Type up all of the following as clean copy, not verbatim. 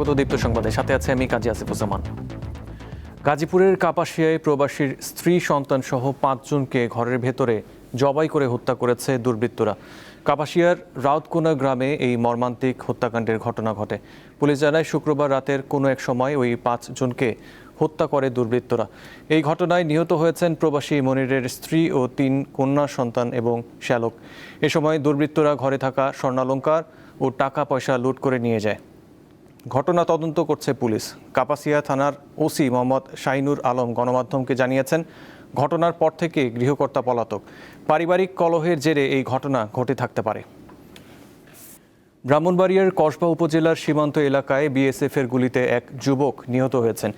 স্বাগত দীপ্ত সংবাদে, সাথে আছে আমি কাজী আসিফুজ্জামান। গাজীপুরের কাপাসিয়ায় প্রবাসীর স্ত্রী সন্তান সহ 5 জনকে ঘরের ভেতরে জবাই করে হত্যা করেছে দুর্বৃত্তরা। কাপাসিয়ার রাউতকোনা গ্রামে এই মর্মান্তিক হত্যাকাণ্ডের ঘটনা ঘটে। পুলিশ জানায় শুক্রবার রাতের কোনো এক সময় ওই 5 জনকে হত্যা করে দুর্বৃত্তরা। এই ঘটনায় নিহত হয়েছেন প্রবাসী মনিরের স্ত্রী ও 3 কন্যা সন্তান এবং শ্যালক। এ সময় দুর্বৃত্তরা ঘরে থাকা স্বর্ণালংকার ও টাকা পয়সা লুট করে নিয়ে যায়। ঘটনা তদন্ত করছে পুলিশ। কাপাসিয়া থানার ওসি মোহাম্মদ শাহিনুর আলম গণমাধ্যমকে জানিয়েছেন, ঘটনার পর থেকে গৃহকর্তা পলাতক। পারিবারিক কলহের জেরে এই ঘটনা ঘটে থাকতে পারে। ব্রাহ্মণবাড়িয়ার কসবা উপজেলার সীমান্ত এলাকায় বিএসএফের গুলিতে এক যুবক নিহত হয়েছেন।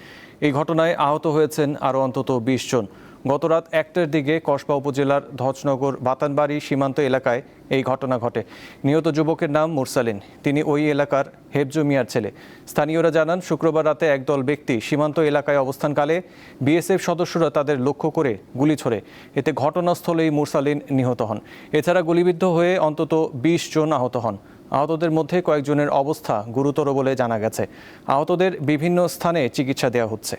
এই ঘটনায় আহত হয়েছেন আরও অন্তত 20 জন। গতরাত 1টার দিকে কসবা উপজেলার ধজনগর বাতানবাড়ি সীমান্ত এলাকায় এই ঘটনা ঘটে। নিহত যুবকের নাম মুরসালিন। তিনি ওই এলাকার হেফজু মিয়ার ছেলে। স্থানীয়রা জানান, শুক্রবার রাতে একদল ব্যক্তি সীমান্ত এলাকায় অবস্থানকালে বিএসএফ সদস্যরা তাদের লক্ষ্য করে গুলি ছোড়ে। এতে ঘটনাস্থলেই মুরসালিন নিহত হন। এছাড়া গুলিবিদ্ধ হয়ে অন্তত 20 জন আহত হন। আহতদের মধ্যে কয়েকজনের অবস্থা গুরুতর বলে জানা গেছে। আহতদের বিভিন্ন স্থানে চিকিৎসা দেওয়া হচ্ছে।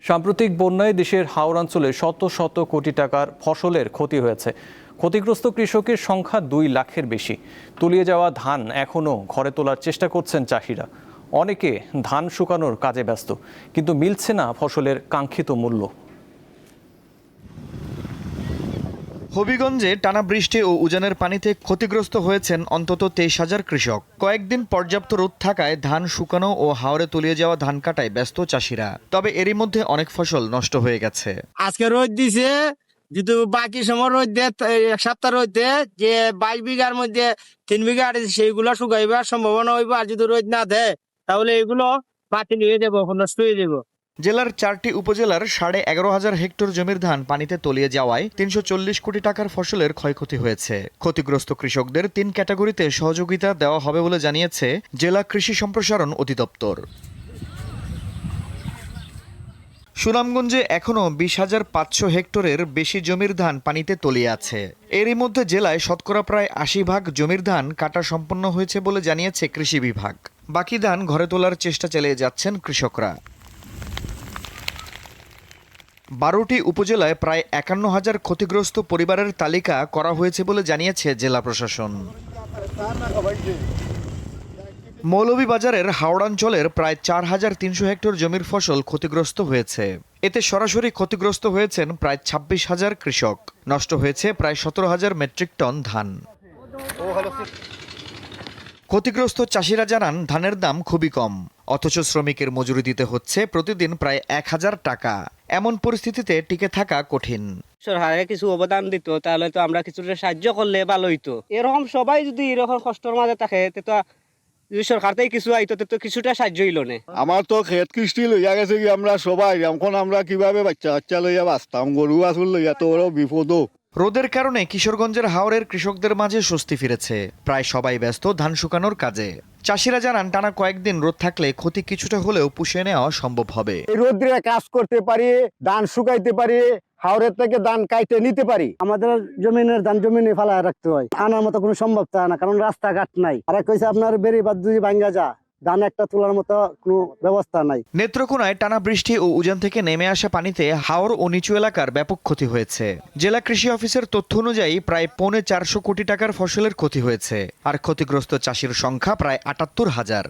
সাম্প্রতিক বন্যায় দেশের হাওড়াঞ্চলে শত শত কোটি টাকার ফসলের ক্ষতি হয়েছে। ক্ষতিগ্রস্ত কৃষকের সংখ্যা 2 লাখের বেশি। তুলিয়ে যাওয়া ধান এখনও ঘরে তোলার চেষ্টা করছেন চাষিরা। অনেকে ধান শুকানোর কাজে ব্যস্ত, কিন্তু মিলছে না ফসলের কাঙ্ক্ষিত মূল্য। হবিগঞ্জে টানা বৃষ্টি ও উজানের পানিতে ক্ষতিগ্রস্ত হয়েছেন অন্তত 23,000 কৃষক। কয়েকদিন পর্যাপ্ত রোদ থাকায় ধান শুকানো ও হাওরে তলিয়ে যাওয়া ধান কাটায় ব্যস্ত চাষিরা। তবে এরই মধ্যে অনেক ফসল নষ্ট হয়ে গেছে। আজকে রোদ দিছে, যদি বাকি সময় রোদ দেয়, 1 সপ্তাহ রোদ দেয়, যে 22 বিঘার মধ্যে 3 বিঘা সেইগুলো শুকাইবার সম্ভাবনা হইব। আর যদি রোদ না দেয় তাহলে এগুলো বাতিল হয়ে যাবো, নষ্ট হয়ে যাবো। জেলার 4টি উপজেলার 11,500 হেক্টর জমির ধান পানিতে তলিয়ে যাওয়ায় 340 কোটি টাকার ফসলের ক্ষয়ক্ষতি হয়েছে। ক্ষতিগ্রস্ত কৃষকদের 3 ক্যাটাগরিতে সহযোগিতা দেওয়া হবে বলে জানিয়েছে জেলা কৃষি সম্প্রসারণ অধিদপ্তর। সুনামগঞ্জে এখনও 20,500 হেক্টরের বেশি জমির ধান পানিতে তলিয়ে আছে। এরই মধ্যে জেলায় শতকরা প্রায় 80% জমির ধান কাটা সম্পন্ন হয়েছে বলে জানিয়েছে কৃষি বিভাগ। বাকি ধান ঘরে তোলার চেষ্টা চালিয়ে যাচ্ছেন কৃষকরা। 12টি উপজেলায় প্রায় 51,000 ক্ষতিগ্রস্ত পরিবারের তালিকা করা হয়েছে বলে জানিয়েছে জেলা প্রশাসন। মৌলভীবাজারের হাওড়াঞ্চলের প্রায় 4,300 হেক্টর জমির ফসল ক্ষতিগ্রস্ত হয়েছে। এতে সরাসরি ক্ষতিগ্রস্ত হয়েছেন প্রায় 26,000 কৃষক। নষ্ট হয়েছে প্রায় 17,000 মেট্রিক টন ধান। ক্ষতিগ্রস্ত চাষিরা জানান, ধানের দাম খুবই কম, অথচ শ্রমিকের মজুরি দিতে হচ্ছে প্রতিদিন প্রায় 1,000 টাকা। এমন পরিস্থিতিতে টিকে থাকা কঠিন। সরকারে কিছু অবদান দিত, তাহলে তো আমরা কিছুটা সাহায্য করলে ভালো হইতো। এরকম সবাই যদি এরকম কষ্টের মাঝে থাকে, তো যদি সরকার থেকে কিছু আইতো, তো কিছুটা সাহায্য হইলো না। আমার তো ক্ষেত কৃষ্টি লইয়া গেছে কি, আমরা সবাই এখন আমরা কিভাবে বাচ্চা লইয়া বাঁচতাম, গরু বাছুর লইয়া তো ওরও বিপদও। রোদের কারণে কিশোরগঞ্জের হাওরের কৃষকদের মাঝে স্বস্তি ফিরেছে। প্রায় সবাই ব্যস্ত ধান শুকানোর কাজে। চাষিরা জানান, টানা কয়েকদিন রোদ থাকলে ক্ষতি কিছুটা হলেও পুষিয়ে নেওয়া সম্ভব হবে। রোদ্রে কাজ করতে পারি, ধান শুকাইতে পারি, হাওরের থেকে ধান কাইতে নিতে পারি। আমাদের জমিনের ধান জমিনে ফেলায় রাখতে হয়, আনার মতো কোনো সম্ভবতা না, কারণ রাস্তাঘাট নাই। আর এক হইছে আপনার বেড়িবাঁধ যদি ভাঙ্গা যা, ধান একটা তোলার মতো কোনো ব্যবস্থা নাই। নেত্রকোনায় টানা বৃষ্টি ও উজান থেকে নেমে আসা পানিতে হাওর ও নিচু এলাকার ব্যাপক ক্ষতি হয়েছে। জেলা কৃষি অফিসের তথ্য অনুযায়ী প্রায় 450 কোটি টাকার ফসলের ক্ষতি হয়েছে। আর ক্ষতিগ্রস্ত চাষির সংখ্যা প্রায় 78,000।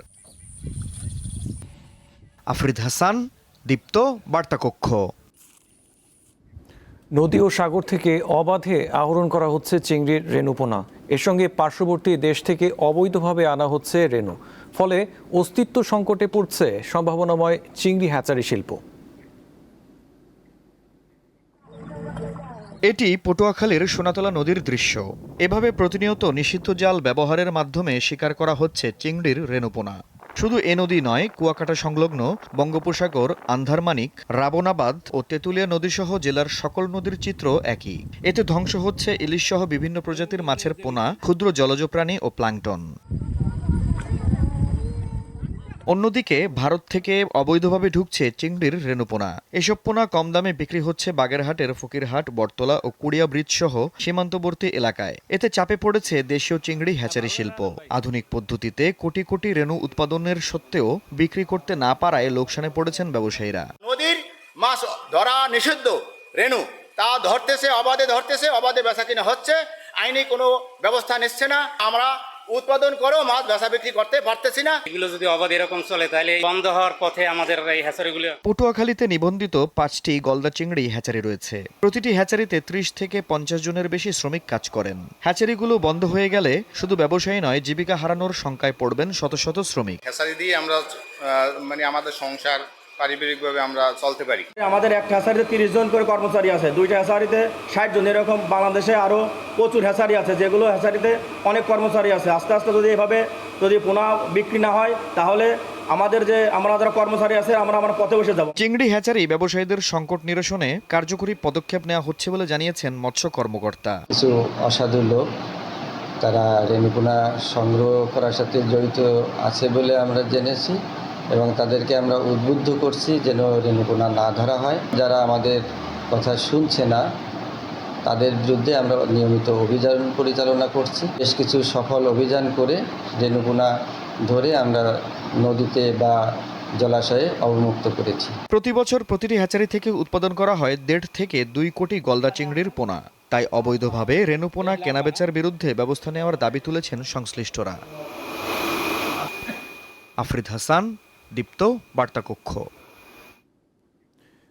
আফরিদ হাসান, দীপ্ত, বার্তাকক্ষ। নদী ও সাগর থেকে অবাধে আহরণ করা হচ্ছে চিংড়ির রেণুপোনা। এর সঙ্গে পার্শ্ববর্তী দেশ থেকে অবৈধভাবে আনা হচ্ছে রেণু। ফলে অস্তিত্ব সংকটে পড়ছে সম্ভাবনাময় চিংড়ি হ্যাচারি শিল্প। এটি পটুয়াখালীর সোনাতলা নদীর দৃশ্য। এভাবে প্রতিনিয়ত নিষিদ্ধ জাল ব্যবহারের মাধ্যমে শিকার করা হচ্ছে চিংড়ির রেণুপোনা। শুধু এ নদী নয়, কুয়াকাটা সংলগ্ন বঙ্গোপসাগর, আন্ধারমানিক, রাবণাবাদ ও তেঁতুলিয়া নদীসহ জেলার সকল নদীর চিত্র একই। এতে ধ্বংস হচ্ছে ইলিশসহ বিভিন্ন প্রজাতির মাছের পোনা, ক্ষুদ্র জলজ প্রাণী ও প্লাঙ্কটন। অন্যদিকে ভারত থেকে অবৈধভাবে ঢুকছে চিংড়ির রেণুপোনা। এসব পোনা কম দামে বিক্রি হচ্ছে বাগেরহাটের ফকিরহাট, বটতলা ও কুড়িয়া ব্রিজ সহ সীমান্তবর্তী এলাকায়। এতে চাপে পড়েছে দেশীয় চিংড়ি হ্যাচারি শিল্প। আধুনিক পদ্ধতিতে কোটি কোটি রেণু উৎপাদনের সত্ত্বেও বিক্রি করতে না পারায় লোকসানে পড়েছেন ব্যবসায়ীরা। নদীর মাছ ধরা নিষিদ্ধ রেণু, তা ধরতেছে অবাধে বেচা কিনা হচ্ছে, আইনি কোনো ব্যবস্থা নিচ্ছে না। আমরা উৎপাদন করেও মাছ বেচা বিক্রি করতে পারতেছি না। এগুলো যদি অবাধ এরকম চলে তাহলে বন্ধ হওয়ার পথে আমাদের এই হ্যাচারিগুলো। পটুয়াখালীতে নিবন্ধিত 5টি গলদা চিংড়ি হ্যাচারি রয়েছে। প্রতিটি হ্যাচারিতে 30 থেকে 50 জনের বেশি শ্রমিক কাজ করেন। হ্যাচারিগুলো বন্ধ হয়ে গেলে শুধু ব্যবসায়ী নয়, জীবিকা হারানোর শঙ্কায় পড়বেন শত শত শ্রমিক। হ্যাচারি দিয়ে আমরা আমাদের সংসার পারিবারিকভাবে আমরা চলতে পারি। আমাদের একটা হ্যাচারিতে 30 জন করে কর্মচারী আছে, 2টা হ্যাচারিতে 60 জন। এরকম বাংলাদেশে আরও প্রচুর হ্যাচারি আছে, যেগুলো হ্যাচারিতে অনেক কর্মচারী আছে। আস্তে আস্তে যদি এভাবে পোনা বিক্রি না হয় তাহলে আমাদের আমরা যারা কর্মচারী আছে আমরা পথে বসে যাব। চিংড়ি হ্যাচারি ব্যবসায়ীদের সংকট নিরসনে কার্যকরী পদক্ষেপ নেওয়া হচ্ছে বলে জানিয়েছেন মৎস্য কর্মকর্তা। কিছু অসাধু লোক তারা রেণুপোনা সংগ্রহ করার সাথে জড়িত আছে বলে আমরা জেনেছি এবং তাদেরকে আমরা উদ্বুদ্ধ করছি যেন রেণুপোনা না ধরা হয়। যারা আমাদের কথা শুনছে না তাদের বিরুদ্ধে আমরা নিয়মিত অভিযান পরিচালনা করছি। বেশ কিছু সফল অভিযান করে রেণুপোনা ধরে আমরা নদীতে বা জলাশয়ে অবমুক্ত করেছি। প্রতি বছর প্রতিটি হ্যাচারি থেকে উৎপাদন করা হয় 1.5 থেকে 2 কোটি গলদা চিংড়ির পোনা। তাই অবৈধভাবে রেণুপোনা কেনাবেচার বিরুদ্ধে ব্যবস্থা নেওয়ার দাবি তুলেছেন সংশ্লিষ্টরা। আফরিদ হাসান, দীপ্ত, বার্তাকক্ষ।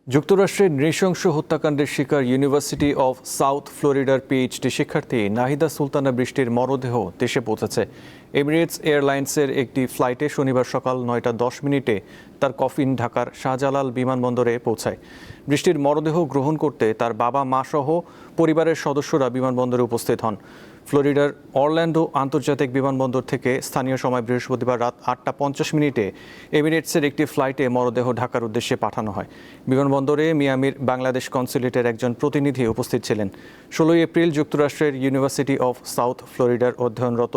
যুক্তরাষ্ট্রের নৃশংস হত্যাকাণ্ডের শিকার ইউনিভার্সিটি অফ সাউথ ফ্লোরিডার পিএইচডি শিক্ষার্থী নাহিদা সুলতানা বৃষ্টির মরদেহ দেশে পৌঁছেছে। এমিরেটস এয়ারলাইন্সের একটি ফ্লাইটে শনিবার সকাল 9:10 তার কফিন ঢাকার শাহজালাল বিমানবন্দরে পৌঁছায়। বৃষ্টির মরদেহ গ্রহণ করতে তার বাবা মা সহ পরিবারের সদস্যরা বিমানবন্দরে উপস্থিত হন। ফ্লোরিডার অরল্যান্ডো আন্তর্জাতিক বিমানবন্দর থেকে স্থানীয় সময় বৃহস্পতিবার রাত 8:50 এমিরেটসের একটি ফ্লাইটে মরদেহ ঢাকার উদ্দেশ্যে পাঠানো হয়। বিমানবন্দরে মিয়ামির বাংলাদেশ কনস্যুলেটের একজন প্রতিনিধি উপস্থিত ছিলেন। 16 এপ্রিল যুক্তরাষ্ট্রের ইউনিভার্সিটি অফ সাউথ ফ্লোরিডার অধ্যয়নরত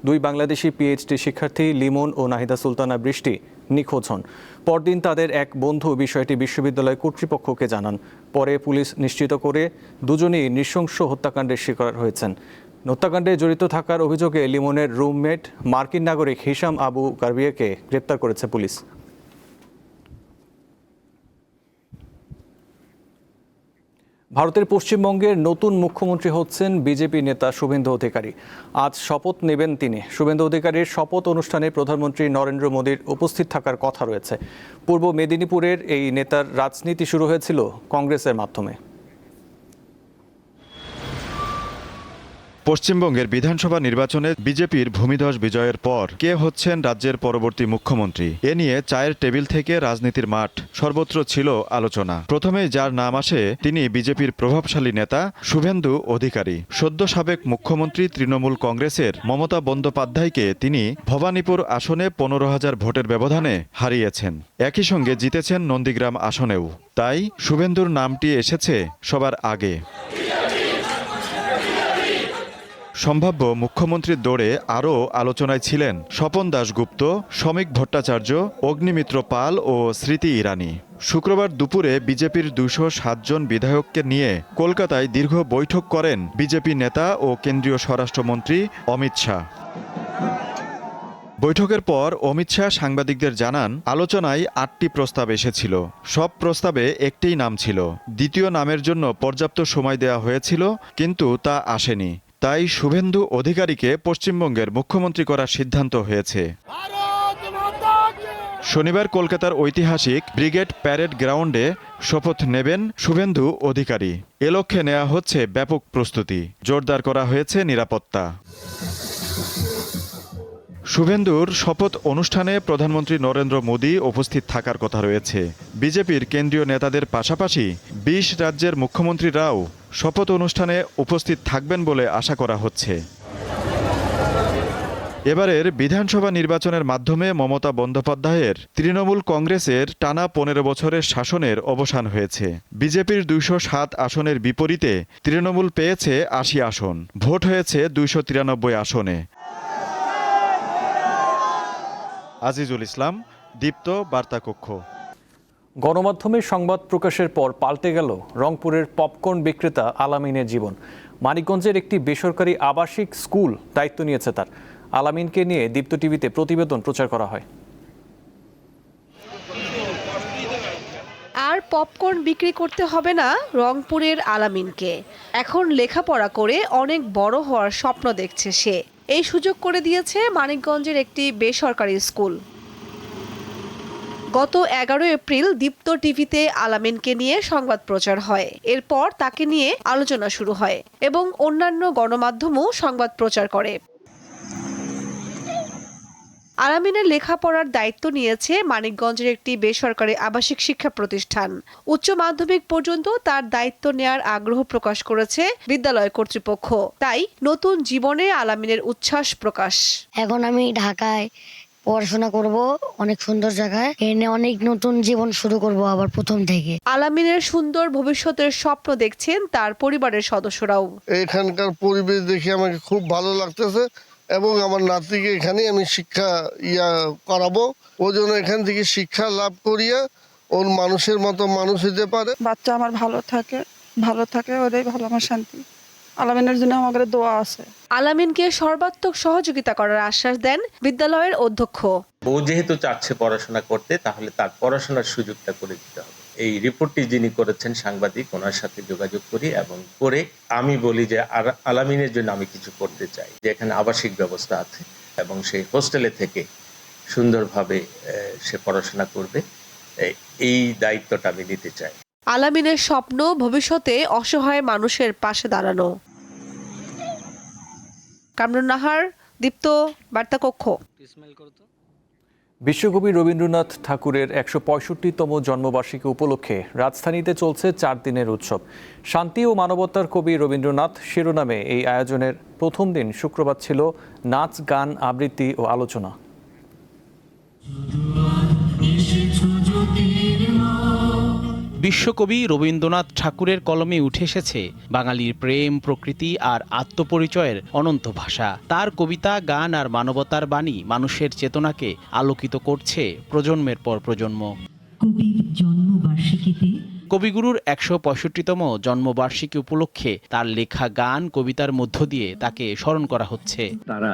2 বাংলাদেশি পিএইচডি শিক্ষার্থী লিমন ও নাহিদা সুলতানা বৃষ্টি নিখোঁজ হন। পরদিন তাদের এক বন্ধু বিষয়টি বিশ্ববিদ্যালয় কর্তৃপক্ষকে জানান। পরে পুলিশ নিশ্চিত করে দুজনেই নৃশংস হত্যাকাণ্ডের শিকার হয়েছেন। হত্যাকাণ্ডে জড়িত থাকার অভিযোগে লিমনের রুমমেট মার্কিন নাগরিক হিশাম আবু গার্বিয়াকে গ্রেপ্তার করেছে পুলিশ। ভারতের পশ্চিমবঙ্গের নতুন মুখ্যমন্ত্রী হচ্ছেন বিজেপি নেতা শুভেন্দু অধিকারী। আজ শপথ নেবেন তিনি। শুভেন্দু অধিকারীর শপথ অনুষ্ঠানে প্রধানমন্ত্রী নরেন্দ্র মোদীর উপস্থিত থাকার কথা রয়েছে। পূর্ব মেদিনীপুরের এই নেতার রাজনীতি শুরু হয়েছিল কংগ্রেসের মাধ্যমে। পশ্চিমবঙ্গের বিধানসভা নির্বাচনে বিজেপির ভূমিধস বিজয়ের পর কে হচ্ছেন রাজ্যের পরবর্তী মুখ্যমন্ত্রী এ নিয়ে চায়ের টেবিল থেকে রাজনীতির মাঠ সর্বত্র ছিল আলোচনা। প্রথমেই যার নাম আসে তিনি বিজেপির প্রভাবশালী নেতা শুভেন্দু অধিকারী। সদ্য সাবেক মুখ্যমন্ত্রী তৃণমূল কংগ্রেসের মমতা বন্দ্যোপাধ্যায়কে তিনি ভবানীপুর আসনে 15,000 ভোটের ব্যবধানে হারিয়েছেন। একই সঙ্গে জিতেছেন নন্দীগ্রাম আসনেও। তাই শুভেন্দুর নামটি এসেছে সবার আগে। সম্ভাব্য মুখ্যমন্ত্রীর দৌড়ে আরও আলোচনায় ছিলেন স্বপন দাশগুপ্ত, শ্রমিক ভট্টাচার্য, অগ্নিমিত্র পাল ও স্মৃতি ইরানি। শুক্রবার দুপুরে বিজেপির 207 জন বিধায়ককে নিয়ে কলকাতায় দীর্ঘ বৈঠক করেন বিজেপি নেতা ও কেন্দ্রীয় স্বরাষ্ট্রমন্ত্রী অমিত শাহ। বৈঠকের পর অমিত শাহ সাংবাদিকদের জানান, আলোচনায় 8টি প্রস্তাব এসেছিল। সব প্রস্তাবে একটিই নাম ছিল। দ্বিতীয় নামের জন্য পর্যাপ্ত সময় দেওয়া হয়েছিল, কিন্তু তা আসেনি। তাই শুভেন্দু অধিকারীকে পশ্চিমবঙ্গের মুখ্যমন্ত্রী করার সিদ্ধান্ত হয়েছে। শনিবার কলকাতার ঐতিহাসিক ব্রিগেড প্যারেড গ্রাউন্ডে শপথ নেবেন শুভেন্দু অধিকারী। এ লক্ষ্যে নেওয়া হচ্ছে ব্যাপক প্রস্তুতি। জোরদার করা হয়েছে নিরাপত্তা। শুভেন্দুর শপথ অনুষ্ঠানে প্রধানমন্ত্রী নরেন্দ্র মোদী উপস্থিত থাকার কথা রয়েছে। বিজেপির কেন্দ্রীয় নেতাদের পাশাপাশি 20 রাজ্যের মুখ্যমন্ত্রীরাও শপথ অনুষ্ঠানে উপস্থিত থাকবেন বলে আশা করা হচ্ছে। এবারের বিধানসভা নির্বাচনের মাধ্যমে মমতা বন্দ্যোপাধ্যায়ের তৃণমূল কংগ্রেসের টানা 15 বছরের শাসনের অবসান হয়েছে। বিজেপির 207 আসনের বিপরীতে তৃণমূল পেয়েছে 80 আসন। ভোট হয়েছে 293 আসনে। আজিজুল ইসলাম, দীপ্ত বার্তা কক্ষ। গণমাধ্যমে সংবাদ প্রকাশের পর পাল্টে গেল রংপুরের পপকর্ন বিক্রেতা আলামিনের জীবন। মানিকগঞ্জের একটি বেসরকারি আবাসিক স্কুল দায়িত্ব নিয়েছে তার। আলামিনকে নিয়ে দীপ্ত টিভিতে প্রতিবেদন প্রচার করা হয়। আর পপকর্ন বিক্রি করতে হবে না রংপুরের আলামিনকে। এখন লেখাপড়া করে অনেক বড় হওয়ার স্বপ্ন দেখছে সে। এই সুযোগ করে দিয়েছে মানিকগঞ্জের একটি বেসরকারি স্কুল। গত 11 এপ্রিল দীপ্ত টিভিতে আলামিনকে নিয়ে সংবাদ প্রচার হয়। এরপর তাকে নিয়ে আলোচনা শুরু হয় এবং অন্যান্য গণমাধ্যমও সংবাদ প্রচার করে। আলামিনের লেখাপড়ার দায়িত্ব নিয়েছে মানিকগঞ্জের একটি বেসরকারি আবাসিক শিক্ষা প্রতিষ্ঠান। উচ্চ মাধ্যমিক পর্যন্ত তার দায়িত্ব নেয়ার আগ্রহ প্রকাশ করেছে বিদ্যালয় কর্তৃপক্ষ। তাই নতুন জীবনে আলামিনের উচ্ছ্বাস প্রকাশ। এখন আমি ঢাকায় পড়াশোনা করব, অনেক সুন্দর জায়গায়, এনে অনেক নতুন জীবন শুরু করব আবার প্রথম থেকে। আলামিনের সুন্দর ভবিষ্যতের স্বপ্ন দেখছেন তার পরিবারের সদস্যরাও। এখানকার পরিবেশ দেখে আমাকে খুব ভালো লাগতেছে এবং আমার নাতিকে এখানে আমি শিক্ষা করাবো। ওই জন্য এখান থেকে শিক্ষা লাভ করিয়া ওর মানুষের মতো মানুষ হতে পারে। বাচ্চা আমার ভালো থাকে ওটাই ভালো, আমার শান্তি। আলামিনের জন্য আমাদের দোয়া আছে। আলামিনকে সর্বাত্মক সহযোগিতা করার আশ্বাস দেন বিদ্যালয়ের অধ্যক্ষ। ও যেহেতু চাচ্ছে পড়াশোনা করতে, তাহলে তার পড়াশোনার সুযোগটা করে দিতে হবে। এই রিপোর্টটি যিনি করেছেন সাংবাদিক, ওনার সাথে যোগাযোগ করি এবং করে আমি বলি যে আলামিনের জন্য আমি কিছু করতে চাই, যে এখানে আবাসিক ব্যবস্থা আছে এবং সেই হোস্টেলে থেকে সুন্দরভাবে সে পড়াশোনা করবে। এই দায়িত্বটা আমি নিতে চাই। আলামিনের স্বপ্ন ভবিষ্যতে অসহায় মানুষের পাশে দাঁড়ানো। কামরুন নাহার, দীপ্ত বার্তা কক্ষ। বিশ্বকবি রবীন্দ্রনাথ ঠাকুরের ১৬৫তম জন্মবার্ষিকী উপলক্ষে রাজধানীতে চলছে 4 দিনের উৎসব। শান্তি ও মানবতার কবি রবীন্দ্রনাথ শিরোনামে এই আয়োজনের প্রথম দিন শুক্রবার ছিল নাচ, গান, আবৃত্তি ও আলোচনা। বিশ্বকবি রবীন্দ্রনাথ ঠাকুরের কলমে উঠে এসেছে বাঙালির প্রেম, প্রকৃতি আর আত্মপরিচয়ের অনন্ত ভাষা। তার কবিতা, গান আর মানবতার বাণী মানুষের চেতনাকে আলোকিত করছে প্রজন্মের পর প্রজন্ম। কবিগুরুর ১৬৫তম জন্মবার্ষিকী উপলক্ষে তার লেখা গান, কবিতার মধ্য দিয়ে তাকে স্মরণ করা হচ্ছে। তারা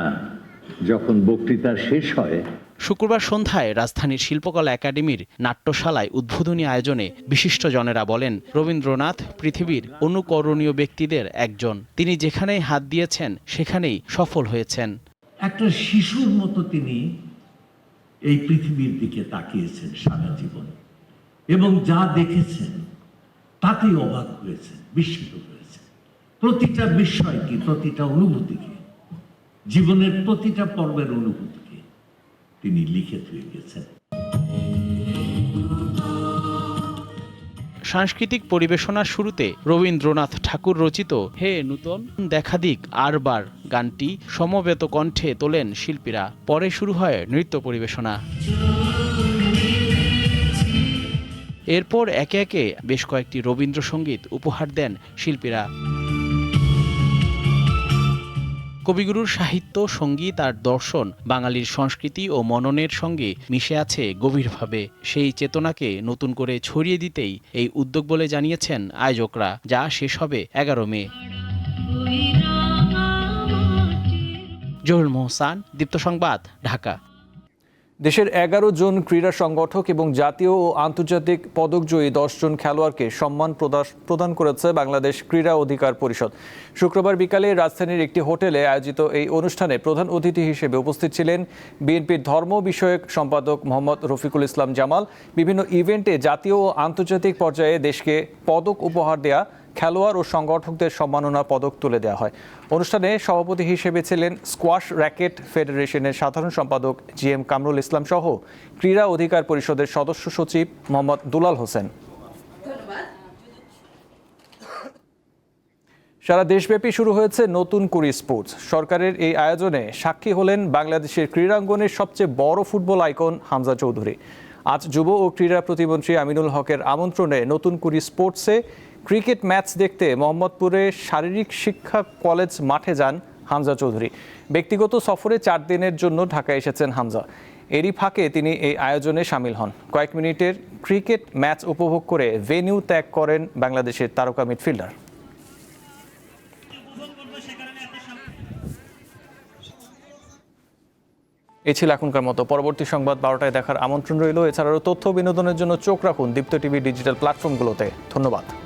যখন বক্তৃতা শেষ হয়, শুক্রবার সন্ধ্যায় রাজধানীর শিল্পকলা একাডেমির নাট্যশালায় উদ্বোধনী আয়োজনে বিশিষ্টজনেরা বলেন, রবীন্দ্রনাথ পৃথিবীর অনুকরণীয় ব্যক্তিদের একজন। তিনি যেখানেই হাত দিয়েছেন সেখানেই সফল হয়েছেন। একটা শিশুর মতো তিনি এই পৃথিবীর দিকে তাকিয়েছেন সারা জীবন এবং যা দেখেছেন তাতেই অবাক হয়েছেন, বিস্মিত হয়েছেন। প্রতিটা বিষয়কে, প্রতিটা অনুভূতিকে, জীবনের প্রতিটা পর্বের অনুভূতিকে তিনি লিখে থুয়ে গেছেন। সাংস্কৃতিক পরিবেশনার শুরুতে রবীন্দ্রনাথ ঠাকুর রচিত হে নূতন দেখা দিক আরবার গানটি সমবেত কণ্ঠে তোলেন শিল্পীরা। পরে শুরু হয় নৃত্য পরিবেশনা। এরপর একে একে বেশ কয়েকটি রবীন্দ্রসঙ্গীত উপহার দেন শিল্পীরা। কবিগুরুর সাহিত্য, সঙ্গীত আর দর্শন বাঙালির সংস্কৃতি ও মননের সঙ্গে মিশে আছে গভীরভাবে। সেই চেতনাকে নতুন করে ছড়িয়ে দিতেই এই উদ্যোগ বলে জানিয়েছেন আয়োজকরা, যা শেষ হবে 11 মে। জহুর মোহসান, দীপ্ত সংবাদ, ঢাকা। দেশের 11 জন ক্রীড়া সংগঠক এবং জাতীয় ও আন্তর্জাতিক পদকজয়ী 10 জন খেলোয়াড়কে সম্মান প্রদান করেছে বাংলাদেশ ক্রীড়া অধিকার পরিষদ। শুক্রবার বিকালে রাজধানীর একটি হোটেলে আয়োজিত এই অনুষ্ঠানে প্রধান অতিথি হিসেবে উপস্থিত ছিলেন বিএনপির ধর্ম বিষয়ক সম্পাদক মোহাম্মদ রফিকুল ইসলাম জামাল। বিভিন্ন ইভেন্টে জাতীয় ও আন্তর্জাতিক পর্যায়ে দেশকে পদক উপহার দেয়া খেলোয়াড় ও সংগঠকদের সম্মাননা পদক তুলে দেওয়া হয়। অনুষ্ঠানে সভাপতি হিসেবে ছিলেন স্কোয়াশ র্যাকেট ফেডারেশনের সাধারণ সম্পাদক GM কামরুল ইসলাম সহ ক্রীড়া অধিকার পরিষদের সদস্য সচিব মোহাম্মদ দুলাল হোসেন। সারা দেশব্যাপী শুরু হয়েছে নতুন কুড়ি স্পোর্টস। সরকারের এই আয়োজনে সাক্ষী হলেন বাংলাদেশের ক্রীড়াঙ্গনের সবচেয়ে বড় ফুটবল আইকন হামজা চৌধুরী। আজ যুব ও ক্রীড়া প্রতিমন্ত্রী আমিনুল হকের আমন্ত্রণে নতুন কুড়ি স্পোর্টসে ক্রিকেট ম্যাচ দেখতে মোহাম্মদপুরে শারীরিক শিক্ষা কলেজ মাঠে যান হামজা চৌধুরী। ব্যক্তিগত সফরে 4 দিনের জন্য ঢাকায় এসেছেন হামজা। এরই ফাঁকে তিনি এই আয়োজনে সামিল হন। কয়েক মিনিটের ক্রিকেট ম্যাচ উপভোগ করে ভেন্যু ত্যাগ করেন বাংলাদেশের তারকা মিডফিল্ডার। এই ছিল এখনকার মতো। পরবর্তী সংবাদ 12টায় দেখার আমন্ত্রণ রইল। এছাড়াও তথ্য বিনোদনের জন্য চোখ রাখুন দীপ্ত টিভি ডিজিটাল প্ল্যাটফর্মগুলোতে। ধন্যবাদ।